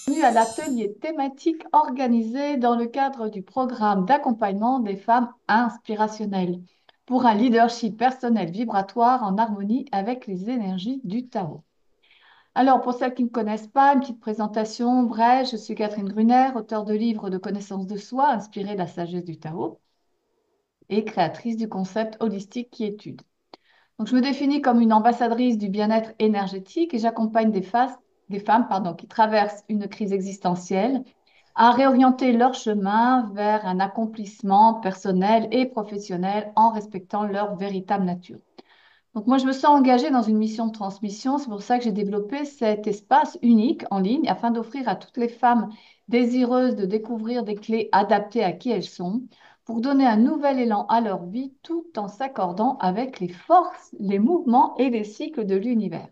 Bienvenue à l'atelier thématique organisé dans le cadre du programme d'accompagnement des femmes inspirationnelles pour un leadership personnel vibratoire en harmonie avec les énergies du Tao. Alors, pour celles qui ne me connaissent pas, une petite présentation brève. Je suis Catherine Brunner, auteure de livres de connaissance de soi inspirés de la sagesse du Tao et créatrice du concept holistique qui étude. Donc, je me définis comme une ambassadrice du bien-être énergétique et j'accompagne des femmes qui traversent une crise existentielle à réorienter leur chemin vers un accomplissement personnel et professionnel en respectant leur véritable nature. Donc moi, je me sens engagée dans une mission de transmission. C'est pour ça que j'ai développé cet espace unique en ligne afin d'offrir à toutes les femmes désireuses de découvrir des clés adaptées à qui elles sont pour donner un nouvel élan à leur vie tout en s'accordant avec les forces, les mouvements et les cycles de l'univers.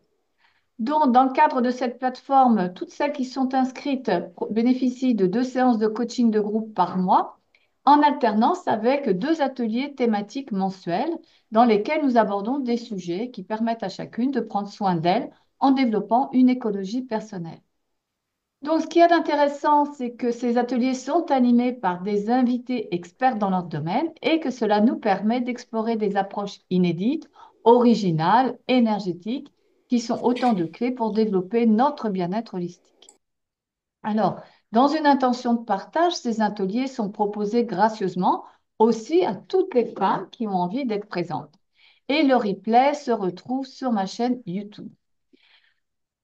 Donc, dans le cadre de cette plateforme, toutes celles qui sont inscrites bénéficient de 2 séances de coaching de groupe par mois, en alternance avec 2 ateliers thématiques mensuels dans lesquels nous abordons des sujets qui permettent à chacune de prendre soin d'elle en développant une écologie personnelle. Donc, ce qu'il y a d'intéressant, c'est que ces ateliers sont animés par des invités experts dans leur domaine et que cela nous permet d'explorer des approches inédites, originales, énergétiques, qui sont autant de clés pour développer notre bien-être holistique. Alors, dans une intention de partage, ces ateliers sont proposés gracieusement aussi à toutes les femmes qui ont envie d'être présentes. Et le replay se retrouve sur ma chaîne YouTube.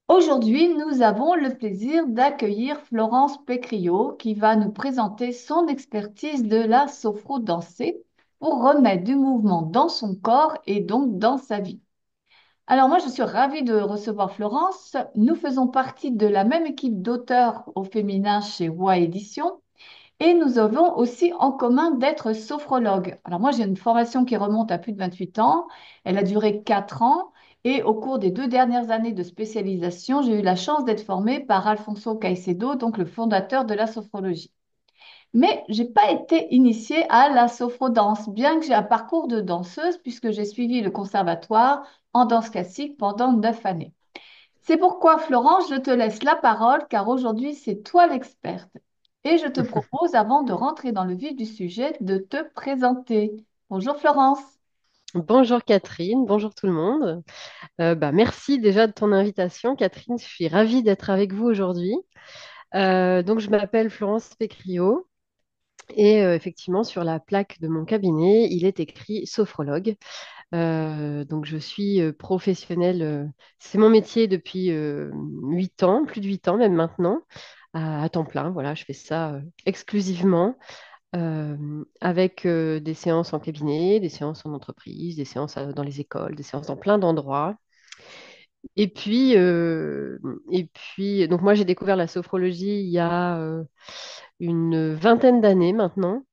Aujourd'hui, nous avons le plaisir d'accueillir Florence Pécriot qui va nous présenter son expertise de la sophro-dansée pour remettre du mouvement dans son corps et donc dans sa vie. Alors moi, je suis ravie de recevoir Florence. Nous faisons partie de la même équipe d'auteurs au féminin chez Roy Éditions et nous avons aussi en commun d'être sophrologues. Alors moi, j'ai une formation qui remonte à plus de 28 ans. Elle a duré 4 ans. Et au cours des 2 dernières années de spécialisation, j'ai eu la chance d'être formée par Alfonso Caicedo, donc le fondateur de la sophrologie. Mais je n'ai pas été initiée à la sophrodance, bien que j'ai un parcours de danseuse puisque j'ai suivi le conservatoire en danse classique pendant 9 années. C'est pourquoi, Florence, je te laisse la parole car aujourd'hui, c'est toi l'experte. Et je te propose, avant de rentrer dans le vif du sujet, de te présenter. Bonjour Florence. Bonjour Catherine, bonjour tout le monde. Merci déjà de ton invitation, Catherine. Je suis ravie d'être avec vous aujourd'hui. Donc, je m'appelle Florence Pécriot et effectivement, sur la plaque de mon cabinet, il est écrit sophrologue. Donc, je suis professionnelle. C'est mon métier depuis 8 ans, plus de 8 ans même maintenant, à temps plein. Voilà, je fais ça exclusivement avec des séances en cabinet, des séances en entreprise, des séances dans les écoles, des séances dans plein d'endroits. Et puis, donc moi j'ai découvert la sophrologie il y a une vingtaine d'années maintenant.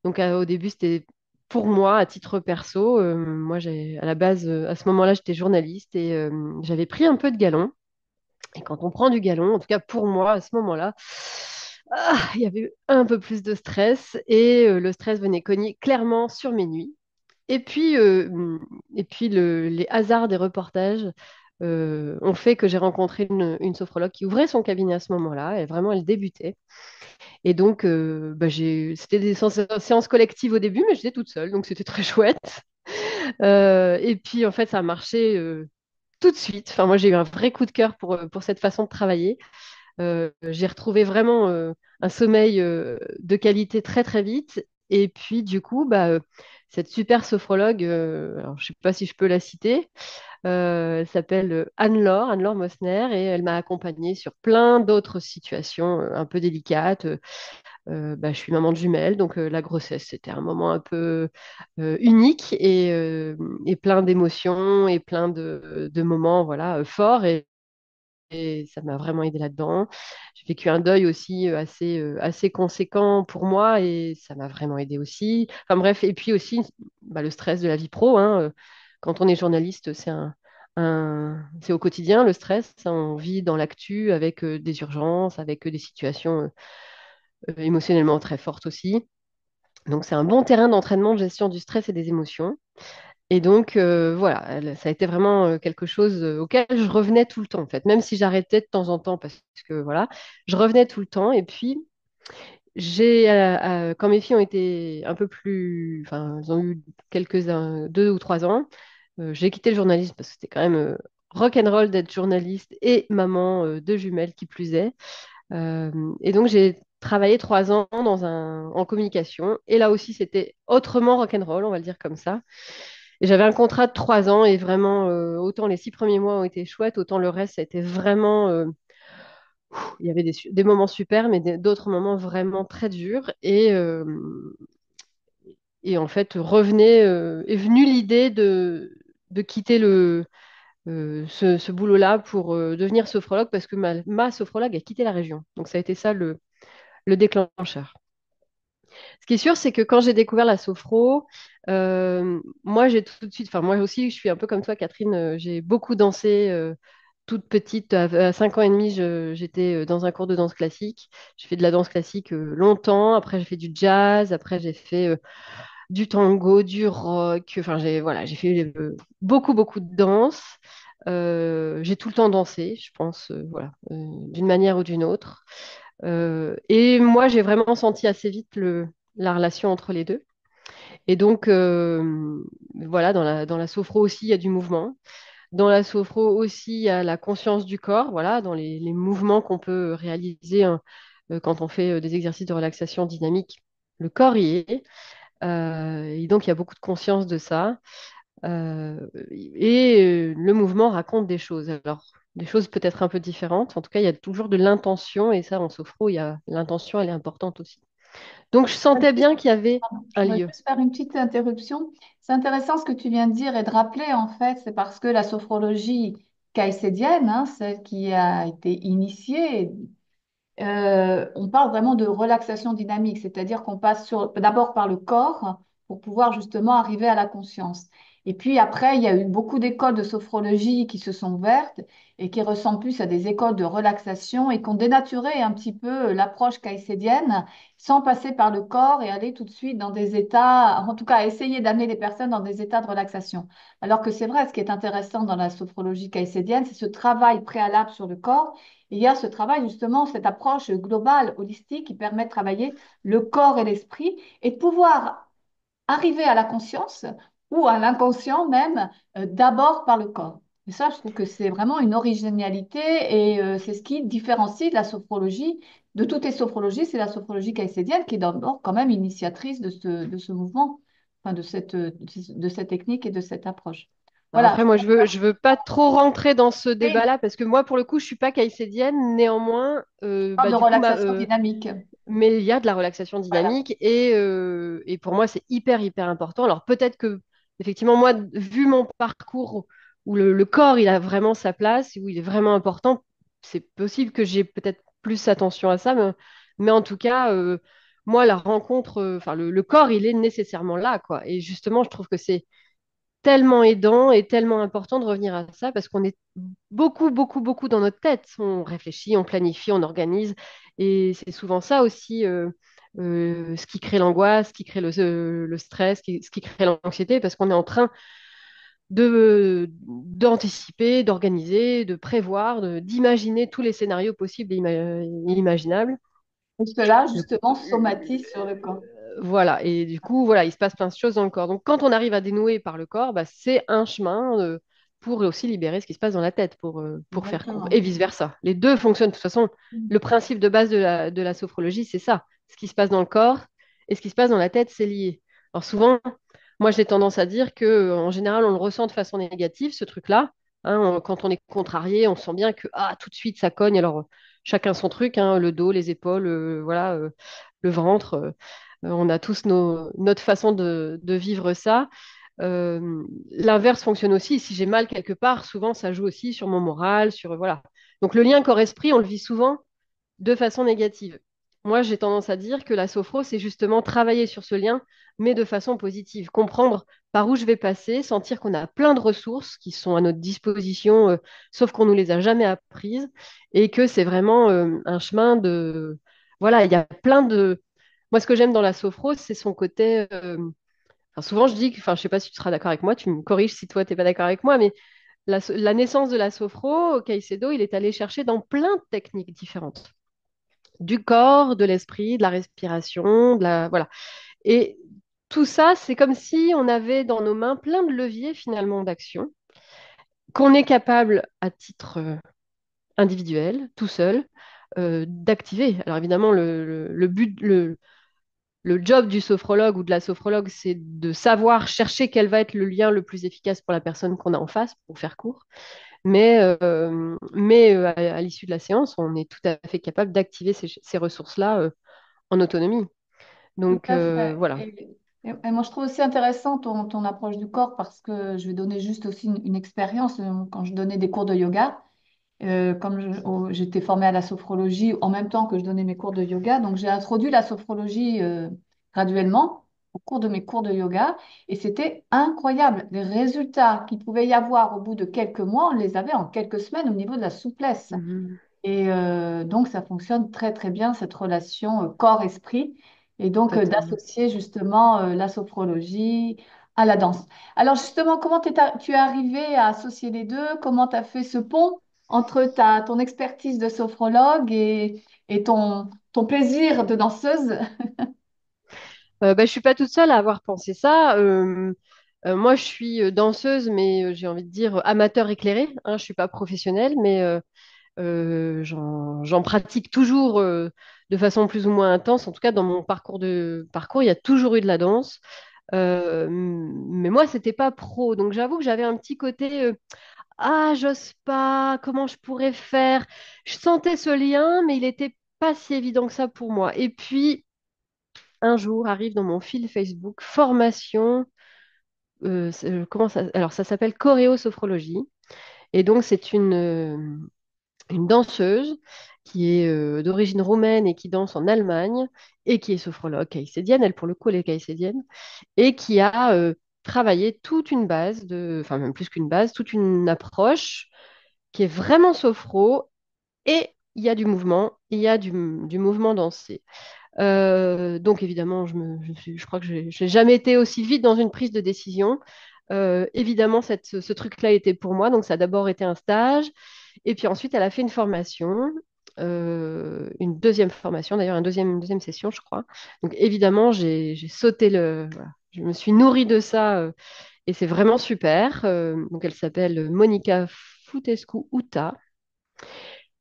Donc au début c'était pour moi à titre perso. Moi j'ai à la base à ce moment-là j'étais journaliste et j'avais pris un peu de galon. Et quand on prend du galon, en tout cas pour moi à ce moment-là, il y avait un peu plus de stress et le stress venait cogner clairement sur mes nuits. Et puis, les hasards des reportages ont fait que j'ai rencontré une sophrologue qui ouvrait son cabinet à ce moment-là. Et vraiment, elle débutait. Et donc, c'était des séances collectives au début, mais j'étais toute seule, donc c'était très chouette. Et puis, en fait, ça a marché tout de suite. Enfin, moi, j'ai eu un vrai coup de cœur pour cette façon de travailler. J'ai retrouvé vraiment un sommeil de qualité très très vite. Et puis du coup, cette super sophrologue, alors, je ne sais pas si je peux la citer, elle s'appelle Anne-Laure Mosner, et elle m'a accompagnée sur plein d'autres situations un peu délicates. Je suis maman de jumelles, donc la grossesse, c'était un moment un peu unique et plein d'émotions et plein de moments voilà, forts. Et ça m'a vraiment aidé là-dedans. J'ai vécu un deuil aussi assez conséquent pour moi et ça m'a vraiment aidé aussi. Enfin bref, et puis aussi le stress de la vie pro, hein. Quand on est journaliste, c'est au quotidien le stress. On vit dans l'actu avec des urgences, avec des situations émotionnellement très fortes aussi. Donc c'est un bon terrain d'entraînement de gestion du stress et des émotions. Et donc, voilà, ça a été vraiment quelque chose auquel je revenais tout le temps, en fait, même si j'arrêtais de temps en temps, parce que voilà, je revenais tout le temps. Et puis, quand mes filles ont été un peu plus, enfin, elles ont eu 2 ou 3 ans, j'ai quitté le journalisme parce que c'était quand même rock'n'roll d'être journaliste et maman de jumelles qui plus est. Euh, et donc, j'ai travaillé 3 ans en communication. Et là aussi, c'était autrement rock'n'roll, on va le dire comme ça. Et j'avais un contrat de 3 ans et vraiment, autant les 6 premiers mois ont été chouettes, autant le reste, ça a été vraiment. Il y avait des moments super, mais d'autres moments vraiment très durs. Et en fait, est venue l'idée de quitter ce boulot-là pour devenir sophrologue parce que ma sophrologue a quitté la région. Donc, ça a été ça le déclencheur. Ce qui est sûr, c'est que quand j'ai découvert la sophro, moi, j'ai tout de suite, enfin, moi aussi, je suis un peu comme toi, Catherine, j'ai beaucoup dansé. Toute petite, à 5 ans et demi, j'étais dans un cours de danse classique. J'ai fait de la danse classique longtemps. Après, j'ai fait du jazz. Après, j'ai fait du tango, du rock. Enfin, voilà, j'ai fait beaucoup, beaucoup de danse. J'ai tout le temps dansé, je pense, voilà, d'une manière ou d'une autre. Et moi, j'ai vraiment senti assez vite la relation entre les deux. Et donc, voilà, dans la sophro aussi, il y a du mouvement. Dans la sophro aussi, il y a la conscience du corps, voilà, dans les mouvements qu'on peut réaliser hein, quand on fait des exercices de relaxation dynamique. Le corps y est. Et donc, il y a beaucoup de conscience de ça. Le mouvement raconte des choses. Alors, des choses peut-être un peu différentes. En tout cas, il y a toujours de l'intention. Et ça, en sophro, l'intention, elle est importante aussi. Donc, je sentais bien qu'il y avait un Je vais lieu. juste faire une petite interruption. C'est intéressant ce que tu viens de dire et de rappeler, en fait, c'est parce que la sophrologie caïcédienne, hein, celle qui a été initiée, on parle vraiment de relaxation dynamique, c'est-à-dire qu'on passe d'abord par le corps pour pouvoir justement arriver à la conscience. Et puis après, il y a eu beaucoup d'écoles de sophrologie qui se sont ouvertes et qui ressemblent plus à des écoles de relaxation et qui ont dénaturé un petit peu l'approche caïcédienne sans passer par le corps et aller tout de suite dans des états, en tout cas essayer d'amener les personnes dans des états de relaxation. Alors que c'est vrai, ce qui est intéressant dans la sophrologie caïcédienne, c'est ce travail préalable sur le corps. Et il y a ce travail, justement, cette approche globale, holistique, qui permet de travailler le corps et l'esprit et de pouvoir arriver à la conscience ou à l'inconscient même, d'abord par le corps. Et ça, je trouve que c'est vraiment une originalité et c'est ce qui différencie la sophrologie de toutes les sophrologies. C'est la sophrologie caïcédienne qui est d'abord quand même initiatrice de ce mouvement, enfin de cette technique et de cette approche. Alors Voilà, après, moi, je veux pas trop rentrer dans ce débat-là parce que moi, pour le coup, je suis pas caïcédienne. Néanmoins, on parle de du coup, relaxation dynamique. mais il y a de la relaxation Voilà. dynamique et pour moi, c'est hyper, hyper important. Alors peut-être que, effectivement, moi, vu mon parcours où le corps, il a vraiment sa place, où il est vraiment important, c'est possible que j'ai peut-être plus attention à ça, mais en tout cas, moi, la rencontre, enfin, le corps, il est nécessairement là, quoi. Et justement, je trouve que c'est tellement aidant et tellement important de revenir à ça parce qu'on est beaucoup, beaucoup, beaucoup dans notre tête. On réfléchit, on planifie, on organise. Et c'est souvent ça aussi ce qui crée l'angoisse, ce qui crée le stress, ce qui crée l'anxiété parce qu'on est en train d'anticiper, d'organiser, de prévoir, d'imaginer tous les scénarios possibles et imaginables. Et cela, Le- justement, somatise sur le corps. Voilà, et du coup, voilà, il se passe plein de choses dans le corps. Donc, quand on arrive à dénouer par le corps, bah, c'est un chemin pour aussi libérer ce qui se passe dans la tête, pour faire court, Exactement. et vice-versa. Les deux fonctionnent. De toute façon, le principe de base de la sophrologie, c'est ça. Ce qui se passe dans le corps et ce qui se passe dans la tête, c'est lié. Alors, souvent, moi, j'ai tendance à dire que, en général, on le ressent de façon négative, ce truc-là. Hein, quand on est contrarié, on sent bien que tout de suite, ça cogne. Alors, chacun son truc, hein, le dos, les épaules, voilà, le ventre. On a tous notre façon de vivre ça. L'inverse fonctionne aussi. Si j'ai mal quelque part, souvent ça joue aussi sur mon moral, voilà. Donc le lien corps-esprit, on le vit souvent de façon négative. Moi, j'ai tendance à dire que la sophro, c'est justement travailler sur ce lien, mais de façon positive, comprendre par où je vais passer, sentir qu'on a plein de ressources qui sont à notre disposition, sauf qu'on nous les a jamais apprises, et que c'est vraiment un chemin de... Voilà, il y a plein de... Moi, ce que j'aime dans la sophro, c'est son côté Enfin, souvent, je dis, enfin, je sais pas si tu seras d'accord avec moi, tu me corriges si toi, tu n'es pas d'accord avec moi, mais la naissance de la sophro, Caicedo, il est allé chercher dans plein de techniques différentes. Du corps, de l'esprit, de la respiration, voilà. Et tout ça, c'est comme si on avait dans nos mains plein de leviers finalement d'action qu'on est capable à titre individuel, tout seul, d'activer. Alors évidemment, le job du sophrologue ou de la sophrologue, c'est de savoir chercher quel va être le lien le plus efficace pour la personne qu'on a en face, pour faire court. Mais à l'issue de la séance, on est tout à fait capable d'activer ces ressources-là en autonomie. Tout Donc à fait. voilà. Et moi, je trouve aussi intéressant ton approche du corps parce que je vais donner juste aussi une expérience. Quand je donnais des cours de yoga, comme j'étais formée à la sophrologie en même temps que je donnais mes cours de yoga, donc j'ai introduit la sophrologie graduellement au cours de mes cours de yoga et c'était incroyable. Les résultats qu'il pouvait y avoir au bout de quelques mois, on les avait en quelques semaines au niveau de la souplesse. Mhm. Et donc, ça fonctionne très, très bien, cette relation corps-esprit. Et donc, Totalement. d'associer justement la sophrologie à la danse. Alors, justement, comment tu es arrivé à associer les deux? Comment tu as fait ce pont entre ton expertise de sophrologue et ton plaisir de danseuse? Bah, je suis pas toute seule à avoir pensé ça. Moi, je suis danseuse, mais j'ai envie de dire amateur éclairé. Hein, je suis pas professionnelle, mais j'en pratique toujours de façon plus ou moins intense. En tout cas, dans mon parcours, il y a toujours eu de la danse. Mais moi, c'était pas pro. Donc, j'avoue que j'avais un petit côté ah, j'ose pas, comment je pourrais faire? Je sentais ce lien, mais il était pas si évident que ça pour moi. Et puis, un jour arrive dans mon fil Facebook formation. Comment ça? Alors, ça s'appelle choréosophrologie. Et donc, c'est une danseuse qui est d'origine roumaine et qui danse en Allemagne et qui est sophrologue caïcédienne. Elle, pour le coup, elle est caïcédienne et qui a travaillé toute une base enfin, même plus qu'une base, toute une approche qui est vraiment sophro et il y a du mouvement, il y a du mouvement dansé. Donc évidemment, je crois que j'ai jamais été aussi vite dans une prise de décision. Évidemment, ce truc-là était pour moi, donc ça a d'abord été un stage, et puis ensuite elle a fait une formation, une deuxième formation, d'ailleurs une deuxième session, je crois. Donc évidemment, j'ai sauté voilà. Je me suis nourrie de ça, et c'est vraiment super. Donc elle s'appelle Monica Futescu-Uta.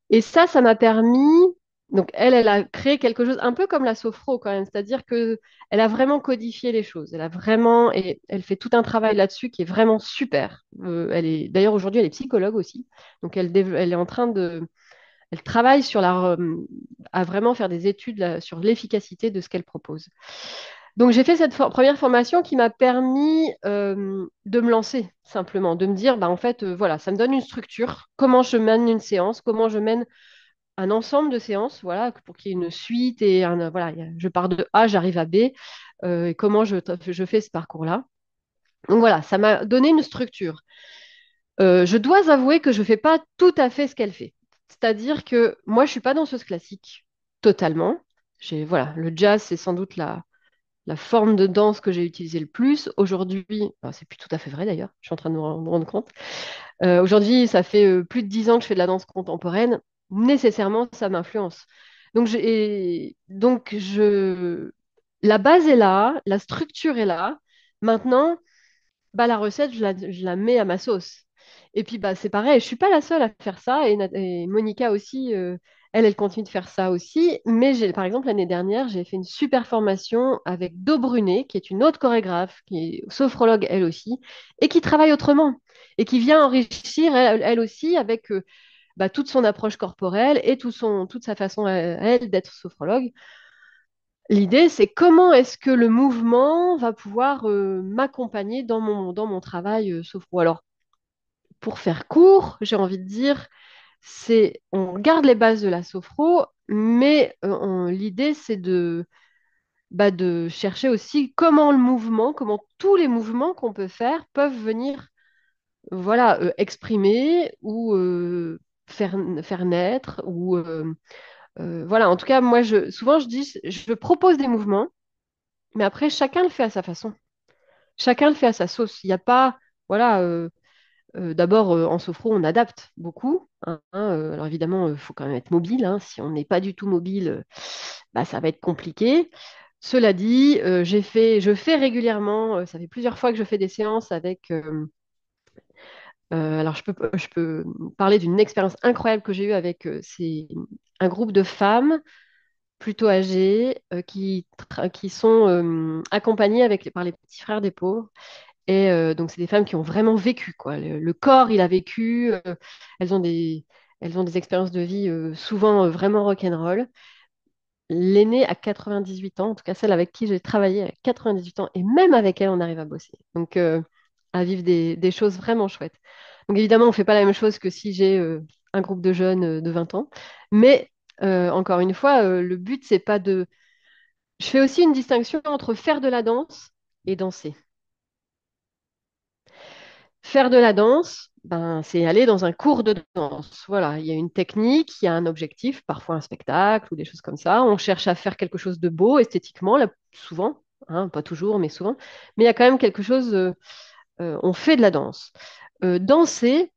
Et ça m'a permis. Donc, elle a créé quelque chose un peu comme la sophro quand même, c'est-à-dire que elle a vraiment codifié les choses. Elle a vraiment et elle fait tout un travail là-dessus qui est vraiment super. D'ailleurs aujourd'hui, elle est psychologue aussi. Donc, elle est en train elle travaille à vraiment faire des études sur l'efficacité de ce qu'elle propose. Donc, j'ai fait cette première formation qui m'a permis de me lancer simplement, de me dire, bah, en fait, voilà, ça me donne une structure, comment je mène une séance, comment je mène un ensemble de séances, voilà, pour qu'il y ait une suite et voilà, je pars de A, j'arrive à B, et comment je fais ce parcours-là. Donc voilà, ça m'a donné une structure. Je dois avouer que je ne fais pas tout à fait ce qu'elle fait. C'est-à-dire que moi, je ne suis pas danseuse classique totalement. Voilà, le jazz, c'est sans doute la forme de danse que j'ai utilisée le plus. Aujourd'hui, c'est plus tout à fait vrai d'ailleurs, je suis en train de me rendre compte. Aujourd'hui, ça fait plus de 10 ans que je fais de la danse contemporaine. Nécessairement, ça m'influence. La base est là, la structure est là. Maintenant, bah, la recette, je la mets à ma sauce. Et puis, bah, c'est pareil, je suis pas la seule à faire ça. Et Monica aussi, elle continue de faire ça aussi. Mais par exemple, l'année dernière, j'ai fait une super formation avec Do Brunet, qui est une autre chorégraphe, qui est sophrologue elle aussi, et qui travaille autrement. Et qui vient enrichir elle aussi avec bah, toute son approche corporelle et toute sa façon à elle d'être sophrologue. L'idée, c'est comment est-ce que le mouvement va pouvoir m'accompagner dans mon travail sophro. Alors, pour faire court, j'ai envie de dire, on garde les bases de la sophro, mais l'idée, c'est de chercher aussi comment tous les mouvements qu'on peut faire peuvent venir, voilà, exprimer ou faire naître ou voilà. En tout cas, moi, souvent, je dis, je propose des mouvements, mais après, chacun le fait à sa façon. chacun le fait à sa sauce. Il n'y a pas, voilà, d'abord en sophro, on adapte beaucoup, alors évidemment, il faut quand même être mobile, hein. Si on n'est pas du tout mobile, bah, ça va être compliqué. Cela dit, je fais régulièrement, ça fait plusieurs fois que je fais des séances avec. Alors, je peux parler d'une expérience incroyable que j'ai eue avec c'est un groupe de femmes plutôt âgées qui sont accompagnées par les petits frères des pauvres. Et donc, c'est des femmes qui ont vraiment vécu, quoi. Le corps, il a vécu. Elles ont elles ont des expériences de vie souvent vraiment rock'n'roll. L'aînée a 98 ans, en tout cas celle avec qui j'ai travaillé a 98 ans, et même avec elle, on arrive à bosser. Donc, à vivre des choses vraiment chouettes. Donc, évidemment, on ne fait pas la même chose que si j'ai un groupe de jeunes de 20 ans. Mais, encore une fois, le but, c'est pas de... Je fais aussi une distinction entre faire de la danse et danser. Faire de la danse, ben, c'est aller dans un cours de danse. Voilà, il y a une technique, il y a un objectif, parfois un spectacle ou des choses comme ça. On cherche à faire quelque chose de beau esthétiquement, là, souvent, hein, pas toujours, mais souvent. Mais il y a quand même quelque chose, on fait de la danse. Danser,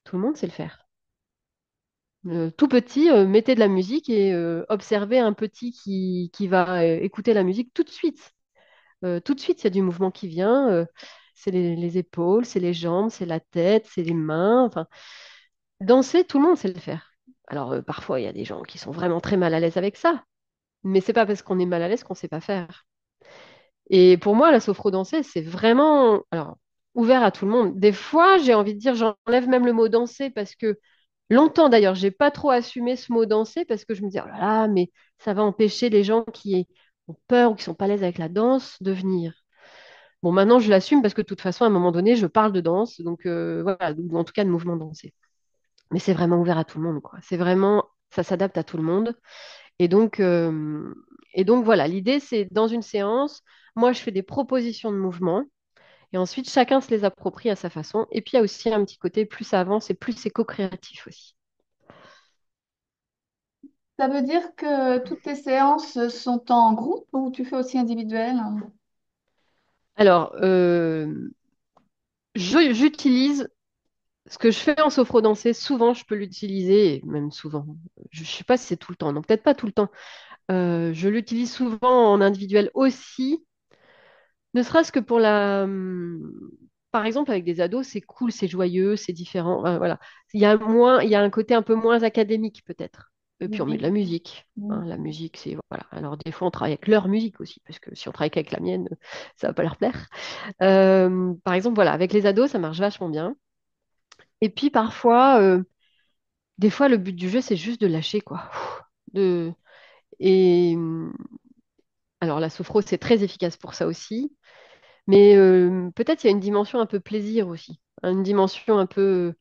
tout le monde sait le faire. Tout petit, mettez de la musique et observez un petit qui va écouter la musique tout de suite. Tout de suite, il y a du mouvement qui vient. C'est les épaules, c'est les jambes, c'est la tête, c'est les mains. Enfin, danser, tout le monde sait le faire. Alors, parfois, il y a des gens qui sont vraiment très mal à l'aise avec ça. Mais c'est pas parce qu'on est mal à l'aise qu'on sait pas faire. Et pour moi, la sophro-danser, c'est vraiment alors, ouvert à tout le monde. Des fois, j'ai envie de dire, j'enlève même le mot danser parce que longtemps d'ailleurs, j'ai pas trop assumé ce mot danser parce que je me dis, oh là là, mais ça va empêcher les gens qui ont peur ou qui sont pas à l'aise avec la danse de venir. Bon, maintenant, je l'assume parce que de toute façon, à un moment donné, je parle de danse, donc voilà, ou en tout cas de mouvement dansé. Mais c'est vraiment ouvert à tout le monde, quoi. C'est vraiment, ça s'adapte à tout le monde. Et donc, euh, et donc voilà, l'idée, c'est dans une séance, moi, je fais des propositions de mouvement, et ensuite, chacun se les approprie à sa façon. Et puis, il y a aussi un petit côté, plus ça avance et plus c'est co-créatif aussi. Ça veut dire que toutes tes séances sont en groupe ou tu fais aussi individuel? Alors, j'utilise ce que je fais en sophro-dansé, souvent, je peux l'utiliser, et même souvent. Je ne sais pas si c'est tout le temps, non, peut-être pas tout le temps. Je l'utilise souvent en individuel aussi, ne serait-ce que pour par exemple, avec des ados, c'est cool, c'est joyeux, c'est différent. Voilà. Il y a un côté un peu moins académique peut-être. Et puis on met de Ludique. la musique, Mm. hein. La musique, c'est voilà. Alors des fois, on travaille avec leur musique aussi, parce que si on travaille qu'avec la mienne, ça va pas leur plaire. Par exemple, voilà, avec les ados, ça marche vachement bien. Et puis parfois, des fois, le but du jeu, c'est juste de lâcher, quoi. De... Et alors la sophro, c'est très efficace pour ça aussi. Mais peut-être il y a une dimension un peu plaisir aussi, hein, une dimension un peu,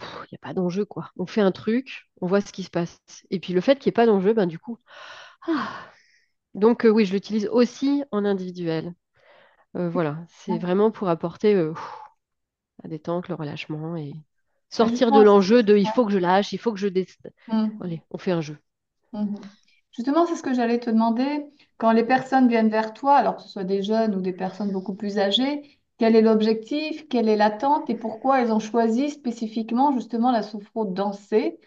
il n'y a pas d'enjeu quoi. On fait un truc, on voit ce qui se passe. Et puis le fait qu'il n'y ait pas d'enjeu, ben du coup, ah. Donc oui, je l'utilise aussi en individuel. Voilà, c'est vraiment pour apporter la détente, le relâchement et Ouais, sortir de justement, l'enjeu de il faut que je lâche, il faut que je décide. mm, Allez, on fait un jeu. mhm. Justement, c'est ce que j'allais te demander. Quand les personnes viennent vers toi, alors que ce soit des jeunes ou des personnes beaucoup plus âgées, quel est l'objectif, quelle est l'attente et pourquoi elles ont choisi spécifiquement justement la sophro dansée?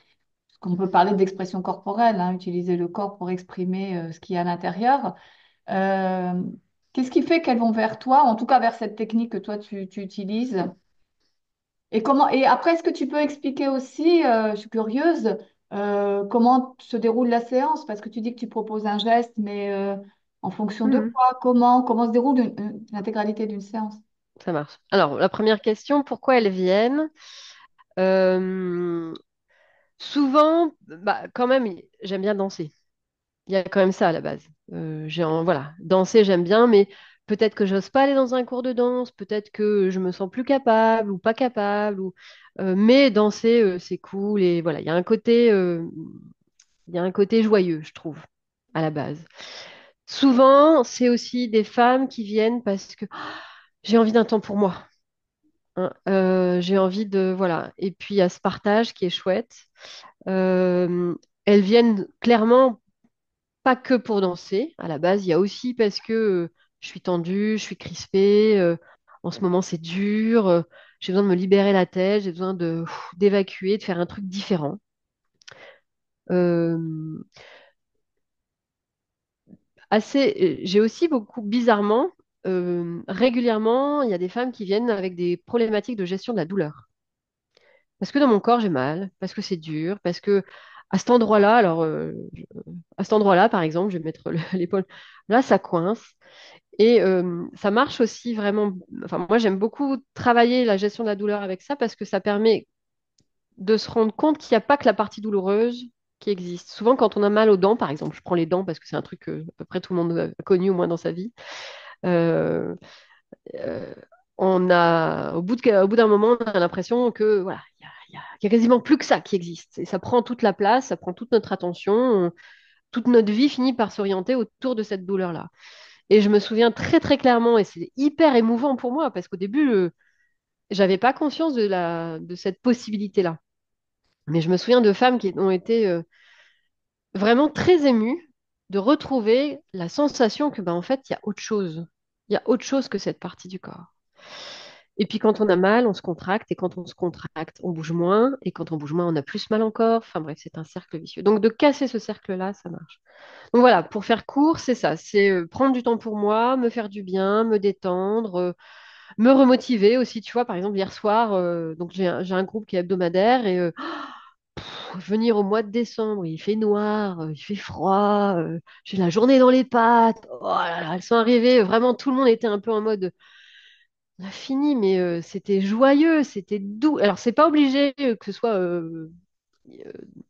Parce qu'on peut parler d'expression corporelle, hein, utiliser le corps pour exprimer ce qu'il y a à l'intérieur. Euh, Qu'est-ce qui fait qu'elles vont vers toi, en tout cas vers cette technique que toi tu utilises? Et comment, et après, est-ce que tu peux expliquer aussi, je suis curieuse, comment se déroule la séance? Parce que tu dis que tu proposes un geste, mais en fonction de Mhm, quoi? Comment se déroule l'intégralité d'une séance? ça marche. Alors, la première question, pourquoi elles viennent? Euh, Souvent, bah, quand même, j'aime bien danser. Il y a quand même ça à la base. Voilà, danser, j'aime bien, mais peut-être que j'ose pas aller dans un cours de danse, peut-être que je me sens plus capable ou pas capable, mais danser, c'est cool et voilà, il y a un côté joyeux, je trouve, à la base. Souvent, c'est aussi des femmes qui viennent parce que j'ai envie d'un temps pour moi, hein. J'ai envie de voilà, et puis il y a ce partage qui est chouette. Euh, Elles viennent clairement pas que pour danser. À la base, il y a aussi parce que je suis tendue, je suis crispée, en ce moment c'est dur, j'ai besoin de me libérer la tête, j'ai besoin d'évacuer, de faire un truc différent. Euh, j'ai aussi beaucoup, bizarrement, régulièrement, il y a des femmes qui viennent avec des problématiques de gestion de la douleur. Parce que dans mon corps, j'ai mal, parce que c'est dur, parce que à cet endroit-là, à cet endroit-là, par exemple, je vais mettre l'épaule, là, ça coince. Et ça marche aussi vraiment. Enfin, moi, j'aime beaucoup travailler la gestion de la douleur avec ça parce que ça permet de se rendre compte qu'il n'y a pas que la partie douloureuse qui existe. Souvent, quand on a mal aux dents, par exemple, je prends les dents parce que c'est un truc que à peu près tout le monde a connu au moins dans sa vie. euh, euh, au bout d'un moment, on a l'impression que voilà, il y a quasiment plus que ça qui existe. Et ça prend toute la place, ça prend toute notre attention. Toute notre vie finit par s'orienter autour de cette douleur-là. Et je me souviens très très clairement, et c'est hyper émouvant pour moi, parce qu'au début, j'avais pas conscience de cette possibilité-là. Mais je me souviens de femmes qui ont été vraiment très émues de retrouver la sensation que, ben, en fait, il y a autre chose. Il y a autre chose que cette partie du corps. Et puis quand on a mal, on se contracte, et quand on se contracte, on bouge moins, et quand on bouge moins, on a plus mal encore. Enfin bref, c'est un cercle vicieux. Donc de casser ce cercle-là, ça marche. Donc voilà, pour faire court, c'est ça, c'est prendre du temps pour moi, me faire du bien, me détendre, me remotiver aussi. Tu vois, par exemple, hier soir, donc j'ai un groupe qui est hebdomadaire et venir au mois de décembre, il fait noir, il fait froid, j'ai la journée dans les pattes. Oh là là, elles sont arrivées, vraiment, tout le monde était un peu en mode on a fini, mais c'était joyeux, c'était doux. Alors, c'est pas obligé que ce soit. Euh,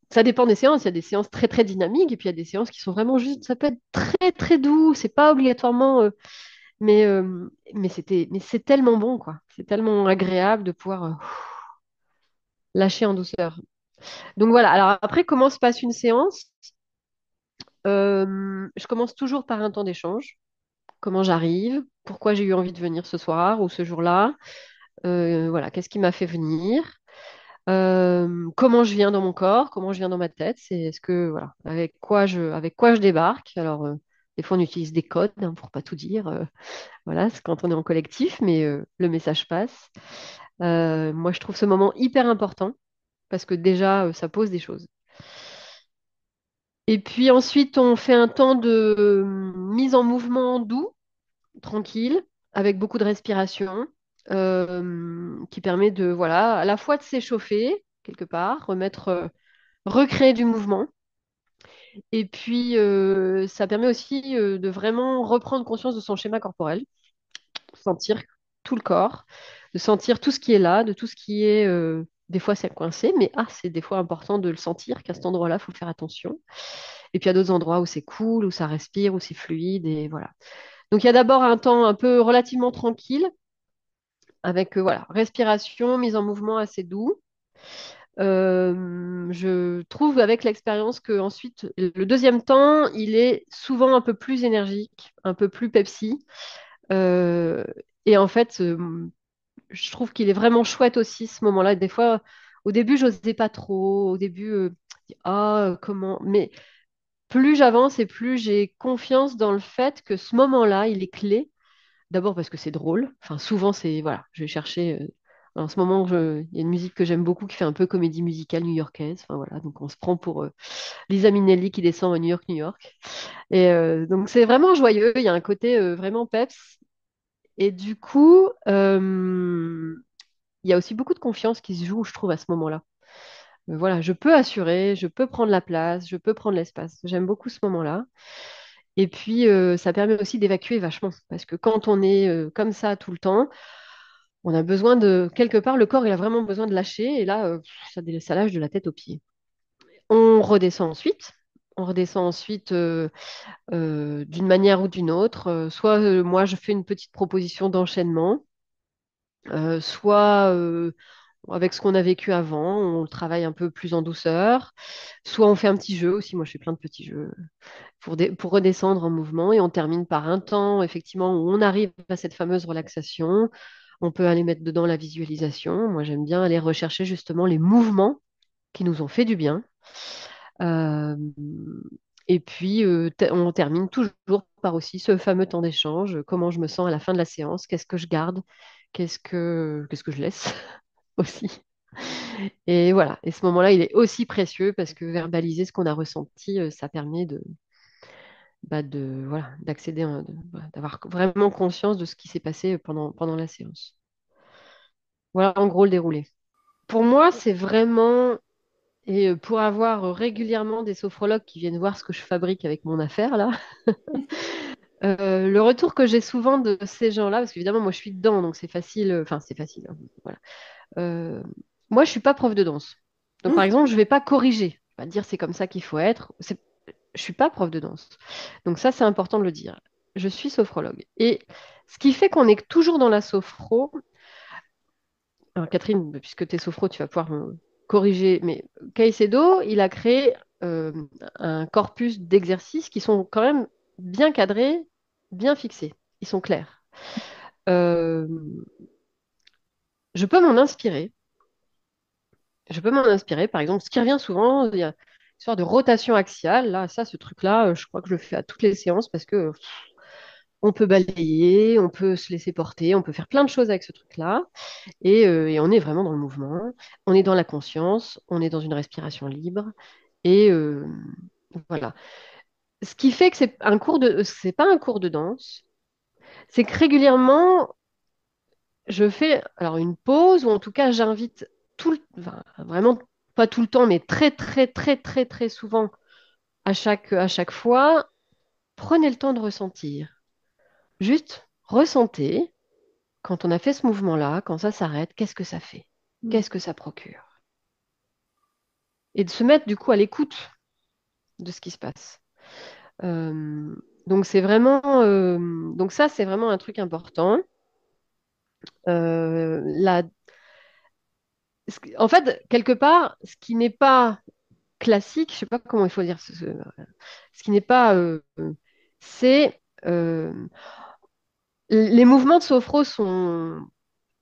Ça dépend des séances. Il y a des séances très très dynamiques et puis il y a des séances qui sont vraiment juste. Ça peut être très très doux. C'est pas obligatoirement. Mais c'est tellement bon quoi. C'est tellement agréable de pouvoir lâcher en douceur. Donc voilà. Alors après, comment se passe une séance? Je commence toujours par un temps d'échange. Comment j'arrive? Pourquoi j'ai eu envie de venir ce soir ou ce jour-là? Voilà. Qu'est-ce qui m'a fait venir? Comment je viens dans mon corps, comment je viens dans ma tête, c'est est-ce que voilà, avec quoi je débarque. Alors des fois on utilise des codes hein, pour pas tout dire, voilà, c'est quand on est en collectif, mais le message passe. Moi je trouve ce moment hyper important parce que déjà ça pose des choses. Et puis ensuite on fait un temps de mise en mouvement doux, tranquille, avec beaucoup de respiration, qui permet de voilà à la fois de s'échauffer quelque part, recréer du mouvement. Et puis, ça permet aussi de vraiment reprendre conscience de son schéma corporel, sentir tout le corps, de sentir tout ce qui est là, de tout ce qui est... des fois, c'est coincé, mais c'est des fois important de le sentir, qu'à cet endroit-là, il faut faire attention. Et puis, il y a d'autres endroits où c'est cool, où ça respire, où c'est fluide, et voilà. Donc, il y a d'abord un temps un peu relativement tranquille, avec voilà, respiration, mise en mouvement assez doux. Je trouve avec l'expérience que ensuite le deuxième temps, il est souvent un peu plus énergique, un peu plus Pepsi. Euh, et en fait, je trouve qu'il est vraiment chouette aussi ce moment-là. Des fois, au début, j'osais pas trop. Au début, comment? Mais plus j'avance et plus j'ai confiance dans le fait que ce moment-là, il est clé. D'abord parce que c'est drôle. Enfin, souvent, c'est. Voilà, je vais chercher. En ce moment, il y a une musique que j'aime beaucoup qui fait un peu comédie musicale new-yorkaise. Enfin, voilà, donc on se prend pour Lisa Minnelli qui descend à New York, New York. Et donc, c'est vraiment joyeux. Il y a un côté vraiment peps. Et du coup, il y a aussi beaucoup de confiance qui se joue, je trouve, à ce moment-là. Voilà, je peux assurer, je peux prendre la place, je peux prendre l'espace. J'aime beaucoup ce moment-là. Et puis, ça permet aussi d'évacuer vachement. Parce que quand on est comme ça tout le temps, on a besoin de, quelque part, le corps, il a vraiment besoin de lâcher. Et là, ça lâche de la tête aux pieds. On redescend ensuite. On redescend ensuite d'une manière ou d'une autre. Soit moi, je fais une petite proposition d'enchaînement, soit avec ce qu'on a vécu avant, on le travaille un peu plus en douceur. Soit on fait un petit jeu aussi. Moi, je fais plein de petits jeux pour redescendre en mouvement. Et on termine par un temps, effectivement, où on arrive à cette fameuse relaxation. On peut aller mettre dedans la visualisation. Moi, j'aime bien aller rechercher justement les mouvements qui nous ont fait du bien. Euh, Et puis, on termine toujours par aussi ce fameux temps d'échange, comment je me sens à la fin de la séance, qu'est-ce que je garde, qu'est-ce que je laisse aussi. Et voilà, et ce moment-là, il est aussi précieux parce que verbaliser ce qu'on a ressenti, ça permet voilà, d'accéder, voilà, d'avoir vraiment conscience de ce qui s'est passé pendant la séance. Voilà en gros le déroulé. Pour moi, c'est vraiment, et pour avoir régulièrement des sophrologues qui viennent voir ce que je fabrique avec mon affaire, là, le retour que j'ai souvent de ces gens-là, parce qu'évidemment, moi, je suis dedans, donc c'est facile, enfin, c'est facile, hein, voilà. Euh, Moi, je suis pas prof de danse. Donc, par exemple, je vais pas corriger. Je vais pas dire c'est comme ça qu'il faut être. Je suis pas prof de danse. Donc ça, c'est important de le dire. Je suis sophrologue. Et ce qui fait qu'on est toujours dans la sophro. Alors, Catherine, puisque tu es sophro, tu vas pouvoir me corriger. Mais Caicedo, il a créé un corpus d'exercices qui sont quand même bien cadrés, bien fixés. Ils sont clairs. Euh, je peux m'en inspirer. Je peux m'en inspirer. Par exemple, ce qui revient souvent, il y a une histoire de rotation axiale. Là, ça, ce truc-là, je crois que je le fais à toutes les séances parce que on peut balayer, on peut se laisser porter, on peut faire plein de choses avec ce truc-là. Et on est vraiment dans le mouvement, on est dans la conscience, on est dans une respiration libre. Et voilà. Ce qui fait que c'est pas un cours de danse, c'est que régulièrement, je fais alors une pause, ou en tout cas, j'invite enfin, vraiment pas tout le temps, mais très, très, très, très, très souvent, à chaque fois, prenez le temps de ressentir. Juste ressentez. Quand on a fait ce mouvement-là, quand ça s'arrête, qu'est-ce que ça fait? Qu'est-ce que ça procure? Et de se mettre du coup à l'écoute de ce qui se passe. Euh, donc c'est vraiment, donc ça c'est vraiment un truc important. Euh, la- En fait, quelque part, ce qui n'est pas classique, je sais pas comment il faut dire, ce qui n'est pas, c'est les mouvements de sophro sont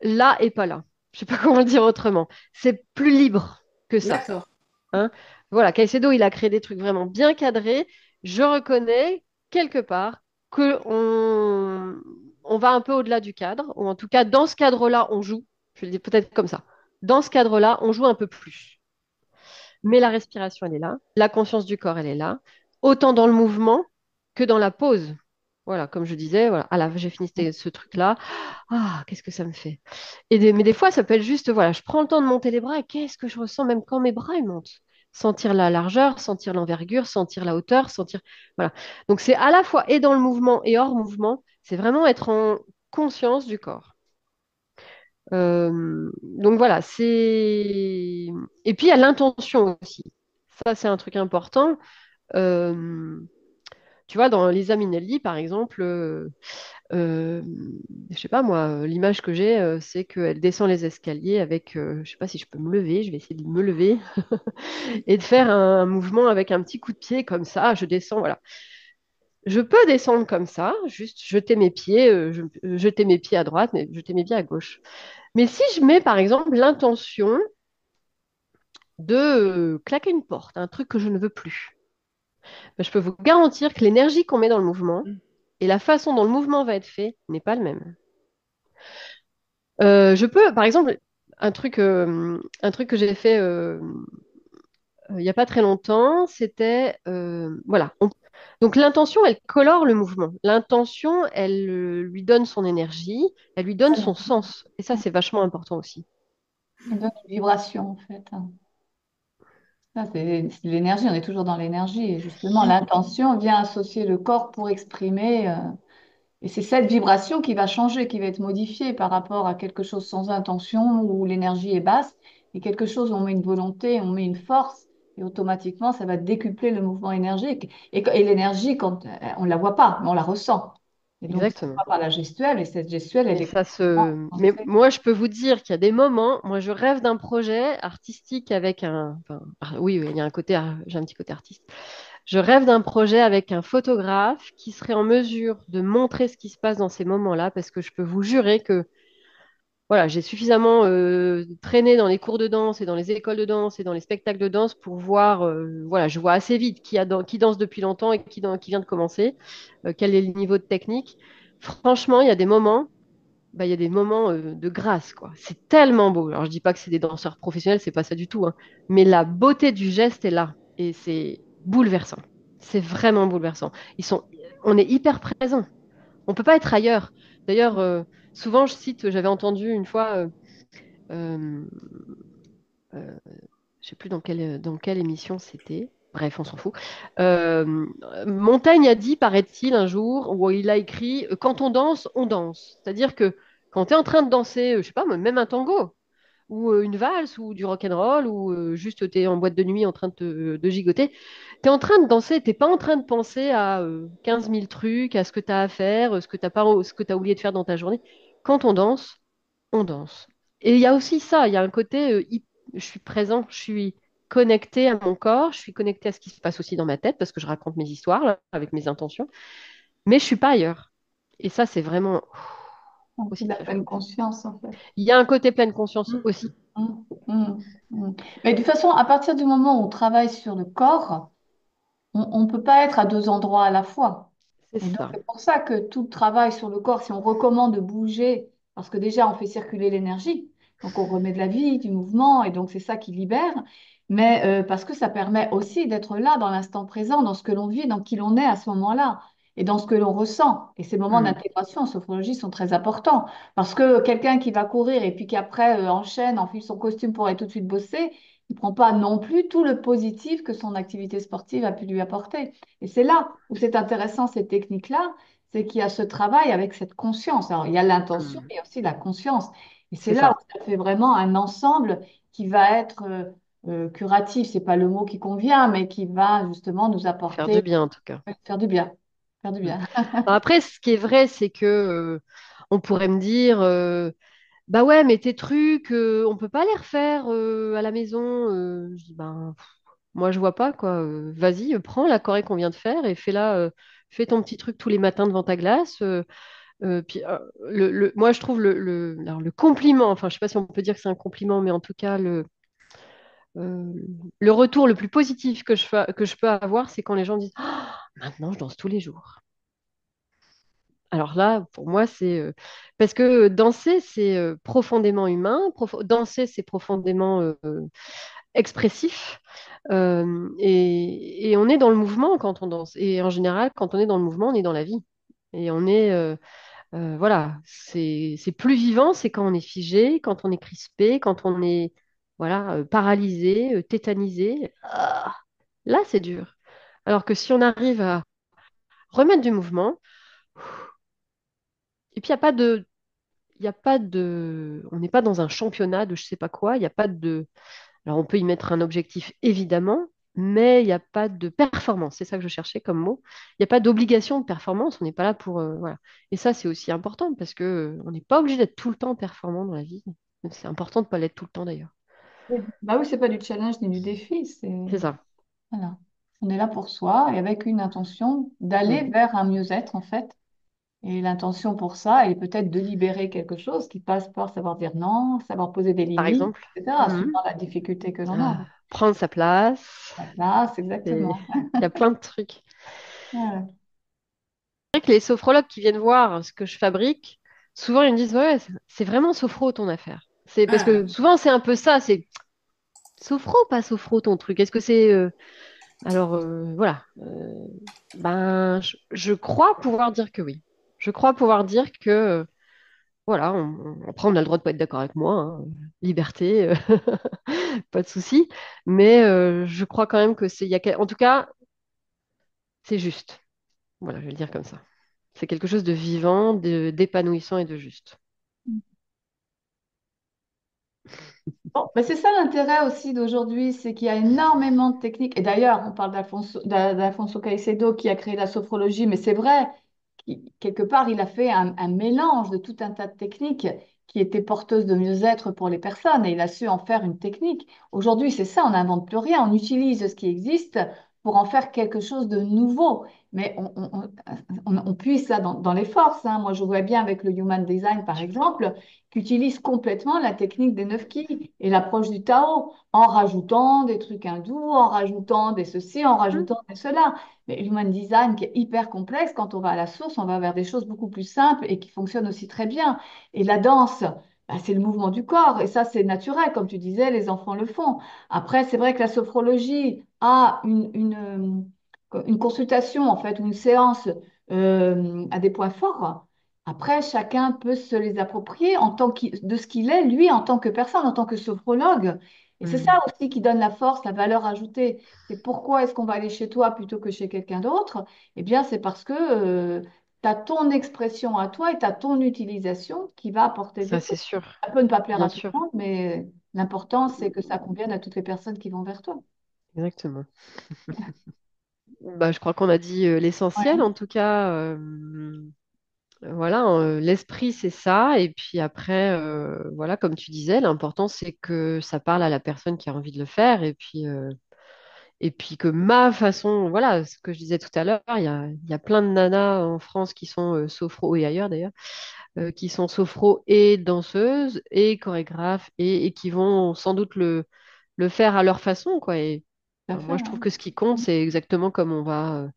là et pas là. Je sais pas comment le dire autrement. C'est plus libre que ça. D'accord. Hein. Voilà, Caicedo, il a créé des trucs vraiment bien cadrés. Je reconnais quelque part que on va un peu au-delà du cadre, ou en tout cas, dans ce cadre-là, on joue. Je vais le dire peut-être comme ça. Dans ce cadre-là, on joue un peu plus. Mais la respiration, elle est là. La conscience du corps, elle est là. Autant dans le mouvement que dans la pause. Voilà, comme je disais, voilà, j'ai fini ce truc-là. Ah, qu'est-ce que ça me fait? Mais des fois, ça peut être juste, voilà, je prends le temps de monter les bras et qu'est-ce que je ressens même quand mes bras ils montent? Sentir la largeur, sentir l'envergure, sentir la hauteur, sentir. Voilà. Donc, c'est à la fois et dans le mouvement et hors mouvement. C'est vraiment être en conscience du corps. Donc, voilà, c'est. Et puis, il y a l'intention aussi. Ça, c'est un truc important. Euh, Tu vois, dans Lisa Minnelli, par exemple, je sais pas moi, l'image que j'ai, c'est qu'elle descend les escaliers avec, je sais pas si je peux me lever, je vais essayer de me lever et de faire un mouvement avec un petit coup de pied comme ça, je descends, voilà. Je peux descendre comme ça, juste jeter mes pieds, jeter mes pieds à droite, mais jeter mes pieds à gauche. Mais si je mets par exemple l'intention de claquer une porte, un truc que je ne veux plus, ben, je peux vous garantir que l'énergie qu'on met dans le mouvement et la façon dont le mouvement va être fait n'est pas le même. Je peux, par exemple, un truc que j'ai fait il n'y a pas très longtemps, c'était, voilà. Donc l'intention, elle colore le mouvement. L'intention, elle lui donne son énergie, elle lui donne son sens. Et ça, c'est vachement important aussi. Ça donne une vibration, en fait. Ça, c'est l'énergie, on est toujours dans l'énergie. Et justement, l'intention vient associer le corps pour exprimer. Et c'est cette vibration qui va changer, qui va être modifiée par rapport à quelque chose sans intention, où l'énergie est basse, et quelque chose où on met une volonté, on met une force, et automatiquement, ça va décupler le mouvement énergique. Et l'énergie, quand on ne la voit pas, mais on la ressent. Et donc, ça Exactement. va par la gestuelle, et cette gestuelle, elle Et est ça complètement se... Mais centrée. moi, je peux vous dire qu'il y a des moments, moi, je rêve d'un projet artistique avec oui, oui, il y a un côté, j'ai un petit côté artiste. Je rêve d'un projet avec un photographe qui serait en mesure de montrer ce qui se passe dans ces moments-là, parce que je peux vous jurer que voilà, j'ai suffisamment traîné dans les cours de danse et dans les écoles de danse et dans les spectacles de danse pour voir, voilà, je vois assez vite qui danse depuis longtemps et qui vient de commencer, quel est le niveau de technique. Franchement, il y a des moments de grâce, quoi. C'est tellement beau. Alors, je dis pas que c'est des danseurs professionnels, c'est pas ça du tout, hein. Mais la beauté du geste est là et c'est bouleversant. C'est vraiment bouleversant. On est hyper présent. On peut pas être ailleurs. D'ailleurs, souvent, j'avais entendu une fois, euh, euh, je sais plus dans quelle émission c'était. Bref, on s'en fout. Euh, Montaigne a dit, paraît-il, un jour, où il a écrit, quand on danse, on danse. C'est-à-dire que quand tu es en train de danser, je sais pas, moi, même un tango, ou une valse, ou du rock and roll, ou juste tu es en boîte de nuit en train de gigoter, tu es en train de danser, t'es pas en train de penser à 15 000 trucs, à ce que tu as à faire, ce que tu pas, ce que tu oublié de faire dans ta journée. Quand on danse, on danse. Et il y a aussi ça, il y a un côté, je suis présent, je suis connectée à mon corps, je suis connectée à ce qui se passe aussi dans ma tête, parce que je raconte mes histoires là, avec mes intentions, mais je suis pas ailleurs. Et ça, c'est vraiment C'est aussi la très pleine fort. conscience, en fait. Il y a un côté pleine conscience Mm, aussi. mm, mm, mm. Mais de toute façon, à partir du moment où on travaille sur le corps, on ne peut pas être à deux endroits à la fois. C'est Et donc, ça. c'est pour ça que tout le travail sur le corps, si on recommande de bouger, parce que déjà, on fait circuler l'énergie, donc on remet de la vie, du mouvement, et donc c'est ça qui libère, mais parce que ça permet aussi d'être là dans l'instant présent, dans ce que l'on vit, dans qui l'on est à ce moment-là, et dans ce que l'on ressent. Et ces moments Hmm. d'intégration en sophrologie sont très importants, parce que quelqu'un qui va courir et puis qui après enchaîne, enfile son costume pour aller tout de suite bosser, il ne prend pas non plus tout le positif que son activité sportive a pu lui apporter. Et c'est là où c'est intéressant, ces techniques-là, c'est qu'il y a ce travail avec cette conscience. Alors, il y a l'intention, Hmm. mais il y a aussi la conscience. Et c'est C'est là ça. où ça fait vraiment un ensemble qui va être curatif. C'est pas le mot qui convient, mais qui va justement nous Faire du apporter, bien en tout cas. faire du bien. Faire du Hmm. bien. Après, ce qui est vrai, c'est que on pourrait me dire, bah ouais, mais tes trucs, on peut pas les refaire à la maison. Je dis, ben, moi, je vois pas, quoi. Vas-y, prends la choré qu'on vient de faire et fais ton petit truc tous les matins devant ta glace. Puis, moi, je trouve alors, le compliment, enfin, je sais pas si on peut dire que c'est un compliment, mais en tout cas, euh, le retour le plus positif que je peux avoir, c'est quand les gens disent, ah, maintenant, je danse tous les jours. Alors là, pour moi, c'est parce que danser, c'est profondément humain. Danser, c'est profondément expressif. Et on est dans le mouvement quand on danse. Et en général, quand on est dans le mouvement, on est dans la vie. Et voilà, c'est plus vivant, c'est quand on est figé, quand on est crispé, quand on est voilà, paralysé, tétanisé. Ah, là, c'est dur. Alors que si on arrive à remettre du mouvement, et puis il y a pas de, on n'est pas dans un championnat de je sais pas quoi, il n'y a pas de, alors on peut y mettre un objectif évidemment, mais il n'y a pas de performance, c'est ça que je cherchais comme mot. Il n'y a pas d'obligation de performance, on n'est pas là pour, voilà. Et ça c'est aussi important parce que on n'est pas obligé d'être tout le temps performant dans la vie. C'est important de ne pas l'être tout le temps d'ailleurs. Oui. Bah oui, c'est pas du challenge ni du défi. C'est C'est ça. voilà. On est là pour soi et avec une intention d'aller Mm. vers un mieux-être en fait. Et l'intention pour ça est peut-être de libérer quelque chose qui passe par savoir dire non, savoir poser des Par limites, exemple, etc., mm, suivant la difficulté que l'on a. prendre sa place. La place, Il exactement. y a plein de trucs. Ouais. C'est vrai que les sophrologues qui viennent voir ce que je fabrique, souvent ils me disent ouais, c'est vraiment sophro ton affaire. C'est parce que souvent c'est un peu ça, c'est sophro pas sophro ton truc. Est-ce que c'est alors voilà. Ben je crois pouvoir dire que oui. Je crois pouvoir dire que voilà, après on a le droit de pas être d'accord avec moi, hein. Liberté, pas de souci. Mais je crois quand même que en tout cas c'est juste. Voilà, je vais le dire comme ça. C'est quelque chose de vivant, d'épanouissant et de juste. Bon, mais c'est ça l'intérêt aussi d'aujourd'hui, c'est qu'il y a énormément de techniques. Et d'ailleurs, on parle d'Alfonso Caicedo qui a créé la sophrologie, mais c'est vrai, quelque part, il a fait un mélange de tout un tas de techniques qui étaient porteuses de mieux-être pour les personnes et il a su en faire une technique. Aujourd'hui, c'est ça, on n'invente plus rien, on utilise ce qui existe pour en faire quelque chose de nouveau. Mais on puise ça dans les forces, hein. Moi, je vois bien avec le Human Design, par exemple, qu'utilise complètement la technique des 9 Qi et l'approche du Tao, en rajoutant des trucs hindous, en rajoutant des ceci, en Mhm. rajoutant des cela. Mais le Human Design, qui est hyper complexe, quand on va à la source, on va vers des choses beaucoup plus simples et qui fonctionnent aussi très bien. Et la danse, bah, c'est le mouvement du corps, et ça, c'est naturel, comme tu disais, les enfants le font. Après, c'est vrai que la sophrologie a une consultation, en fait, ou une séance à des points forts. Après, chacun peut se les approprier de ce qu'il est, lui, en tant que personne, en tant que sophrologue. Et c'est ça Mhm. aussi qui donne la force, la valeur ajoutée. C'est pourquoi est-ce qu'on va aller chez toi plutôt que chez quelqu'un d'autre? Eh bien, c'est parce que tu as ton expression à toi et tu as ton utilisation qui va apporter des Ça, fruits. c'est sûr, Ça peut ne pas plaire bien à tout sûr. le monde, mais l'important, c'est que ça convienne à toutes les personnes qui vont vers toi. Exactement. Bah, je crois qu'on a dit l'essentiel, Ouais, en tout cas. Voilà, l'esprit, c'est ça. Et puis après, voilà, comme tu disais, l'important, c'est que ça parle à la personne qui a envie de le faire. Et puis que ma façon, voilà, ce que je disais tout à l'heure, il y a plein de nanas en France qui sont sophro et ailleurs d'ailleurs, qui sont sophro et danseuses et chorégraphes et qui vont sans doute le faire à leur façon, quoi. Et tout à fait. moi, je trouve que ce qui compte, c'est exactement comme on va.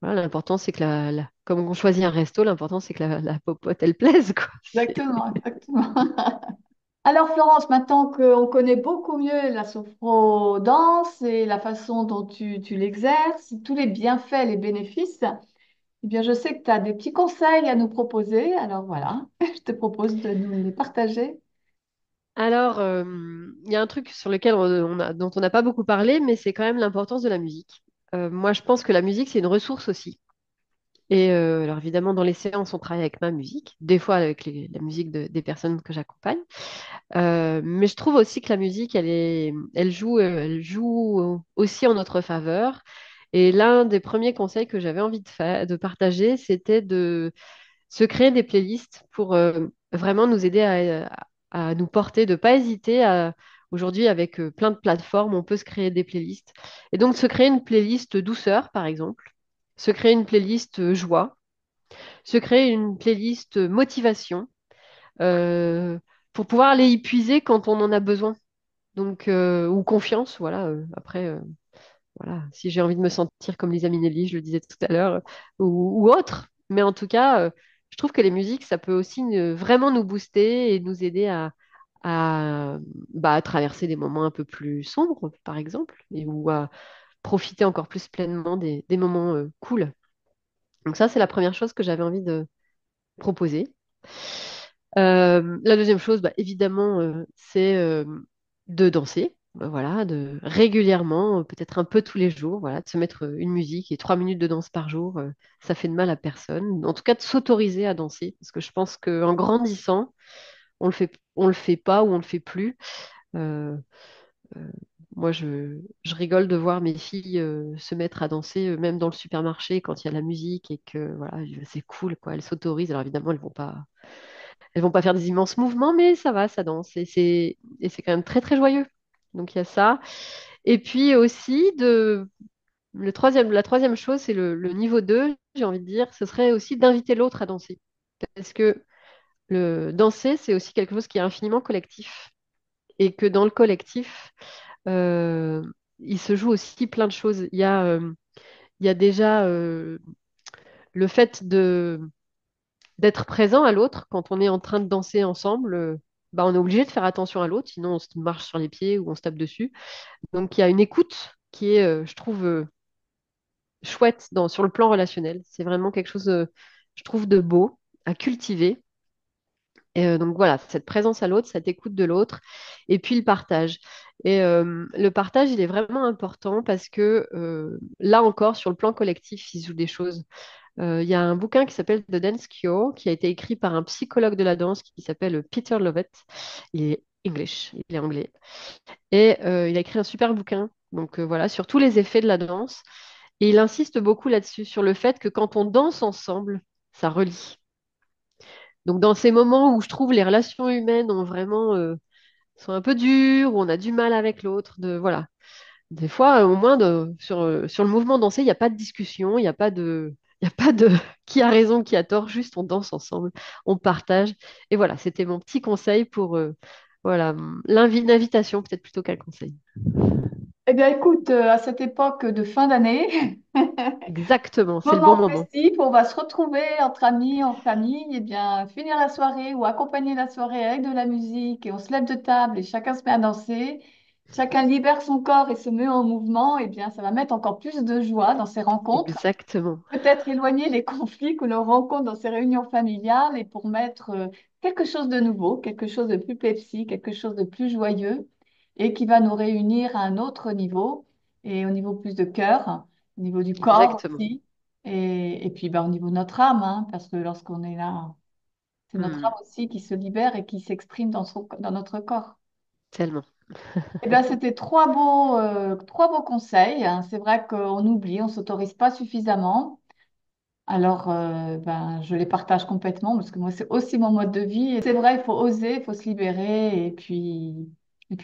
Voilà, l'important, c'est que comme on choisit un resto, l'important, c'est que la popote, elle plaise, quoi. Exactement, exactement. Alors Florence, maintenant qu'on connaît beaucoup mieux la sophro-danse et la façon dont tu l'exerces, tous les bienfaits, les bénéfices, eh bien je sais que tu as des petits conseils à nous proposer. Alors voilà, je te propose de nous les partager. Alors, il y a un truc sur lequel dont on n'a pas beaucoup parlé, mais c'est quand même l'importance de la musique. Moi, je pense que la musique, c'est une ressource aussi. Et alors, évidemment, dans les séances, on travaille avec ma musique, des fois avec la musique des personnes que j'accompagne. Mais je trouve aussi que la musique, elle joue aussi en notre faveur. Et l'un des premiers conseils que j'avais envie de partager, c'était de se créer des playlists pour vraiment nous aider à nous porter, de ne pas hésiter à. Aujourd'hui, avec plein de plateformes, on peut se créer des playlists. Et donc, se créer une playlist douceur, par exemple, se créer une playlist joie, se créer une playlist motivation, euh, pour pouvoir aller y puiser quand on en a besoin. Donc, ou confiance, voilà. Après, voilà, si j'ai envie de me sentir comme Lisa Minnelli, je le disais tout à l'heure, ou autre. Mais en tout cas, je trouve que les musiques, ça peut aussi vraiment nous booster et nous aider à, bah, à traverser des moments un peu plus sombres, par exemple, ou à profiter encore plus pleinement des moments cool. Donc ça, c'est la première chose que j'avais envie de proposer. La deuxième chose, bah, évidemment, c'est de danser. Voilà, de régulièrement, peut-être un peu tous les jours, voilà, de se mettre une musique et 3 minutes de danse par jour, ça fait de mal à personne. En tout cas, de s'autoriser à danser, parce que je pense qu'en grandissant, on le fait pas ou on le fait plus. Euh, euh, Moi, je rigole de voir mes filles se mettre à danser, même dans le supermarché, quand il y a la musique et que voilà, c'est cool, quoi. Elles s'autorisent. Alors évidemment, elles vont pas faire des immenses mouvements, mais ça va, ça danse. Et c'est quand même très, très joyeux. Donc il y a ça. Et puis aussi, la troisième chose, c'est le niveau 2. J'ai envie de dire, ce serait aussi d'inviter l'autre à danser. Parce que le danser, c'est aussi quelque chose qui est infiniment collectif. Et que dans le collectif, euh, il se joue aussi plein de choses. Il y a déjà le fait d'être présent à l'autre quand on est en train de danser ensemble. Bah, on est obligé de faire attention à l'autre, sinon on se marche sur les pieds ou on se tape dessus. Donc il y a une écoute qui est, je trouve, chouette sur le plan relationnel. C'est vraiment quelque chose, je trouve, de beau à cultiver. Et, donc voilà, cette présence à l'autre, cette écoute de l'autre, et puis le partage. Et le partage, il est vraiment important parce que là encore, sur le plan collectif, il se joue des choses. Il y a un bouquin qui s'appelle The Dance Cure, qui a été écrit par un psychologue de la danse qui s'appelle Peter Lovett. Il est English, il est anglais. Et il a écrit un super bouquin, donc voilà, sur tous les effets de la danse. Et il insiste beaucoup là-dessus, sur le fait que quand on danse ensemble, ça relie. Donc dans ces moments où je trouve les relations humaines sont un peu dures, où on a du mal avec l'autre, voilà, Des fois, au moins, sur le mouvement dansé, il n'y a pas de discussion, il y a pas de qui a raison, qui a tort, juste on danse ensemble, on partage. Et voilà, c'était mon petit conseil pour voilà, l'invitation, peut-être plutôt qu'un conseil. Eh bien, écoute, à cette époque de fin d'année, Exactement, c'est le bon moment moment. festif, on va se retrouver entre amis, en famille, et bien finir la soirée ou accompagner la soirée avec de la musique et on se lève de table et chacun se met à danser, chacun libère son corps et se met en mouvement, et bien ça va mettre encore plus de joie dans ces rencontres, Exactement. peut-être éloigner les conflits que l'on rencontre dans ces réunions familiales et pour mettre quelque chose de nouveau, quelque chose de plus Pepsi, quelque chose de plus joyeux et qui va nous réunir à un autre niveau et au niveau plus de cœur, au niveau du corps Exactement. aussi et puis ben, au niveau de notre âme, hein, parce que lorsqu'on est là, c'est notre Hmm, âme aussi qui se libère et qui s'exprime dans notre corps. tellement. Eh bien, c'était trois beaux conseils, hein. C'est vrai qu'on oublie, on ne s'autorise pas suffisamment. Alors, ben, je les partage complètement parce que moi, c'est aussi mon mode de vie. Et c'est vrai, il faut oser, il faut se libérer. Et puis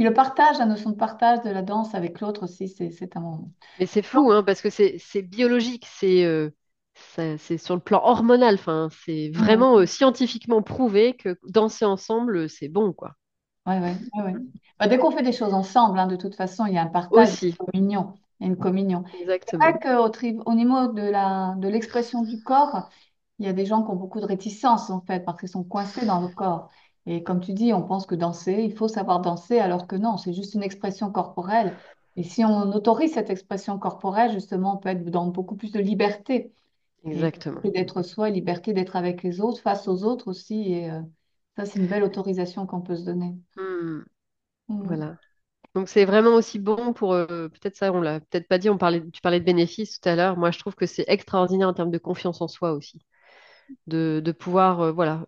le partage, la notion de partage de la danse avec l'autre aussi, c'est un moment. Mais c'est fou, hein, parce que c'est biologique, c'est sur le plan hormonal, enfin, c'est Ouais, vraiment scientifiquement prouvé que danser ensemble, c'est bon, quoi. ouais, ouais, ouais, ouais. Bah, dès qu'on fait des choses ensemble, hein, de toute façon, il y a un partage, Aussi, une communion. Il y a une communion. C'est exactement. vrai au niveau de l'expression du corps, il y a des gens qui ont beaucoup de réticence en fait, parce qu'ils sont coincés dans le corps. Et comme tu dis, on pense que danser, il faut savoir danser, alors que non, c'est juste une expression corporelle. Et si on autorise cette expression corporelle, justement, on peut être dans beaucoup plus de liberté. Et Exactement. liberté d'être soi, et liberté d'être avec les autres, face aux autres aussi. Et ça, c'est une belle autorisation qu'on peut se donner. Hmm, Mm. voilà. Donc c'est vraiment aussi bon pour peut-être ça, on l'a peut-être pas dit, tu parlais de bénéfices tout à l'heure. Moi, je trouve que c'est extraordinaire en termes de confiance en soi aussi. De pouvoir, voilà,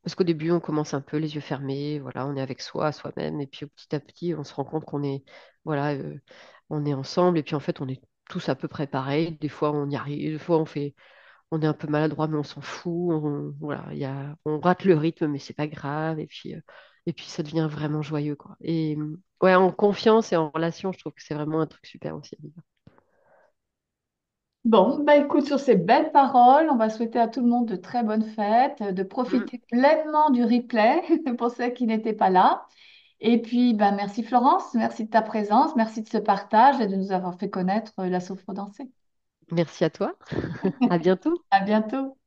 parce qu'au début, on commence un peu les yeux fermés, voilà, on est avec soi, soi-même, et puis petit à petit, on se rend compte qu'on est, voilà, on est ensemble, et puis en fait, on est tous à peu près pareils. Des fois, on y arrive, des fois, on est un peu maladroit, mais on s'en fout. Voilà, on rate le rythme, mais c'est pas grave, et puis ça devient vraiment joyeux, quoi. Et ouais, en confiance et en relation, je trouve que c'est vraiment un truc super aussi. Bon, bah écoute, sur ces belles paroles, on va souhaiter à tout le monde de très bonnes fêtes, de Mm. profiter pleinement du replay pour ceux qui n'étaient pas là. Et puis, bah, merci Florence, merci de ta présence, merci de ce partage et de nous avoir fait connaître la sophro dansée. Merci à toi, à bientôt. À bientôt.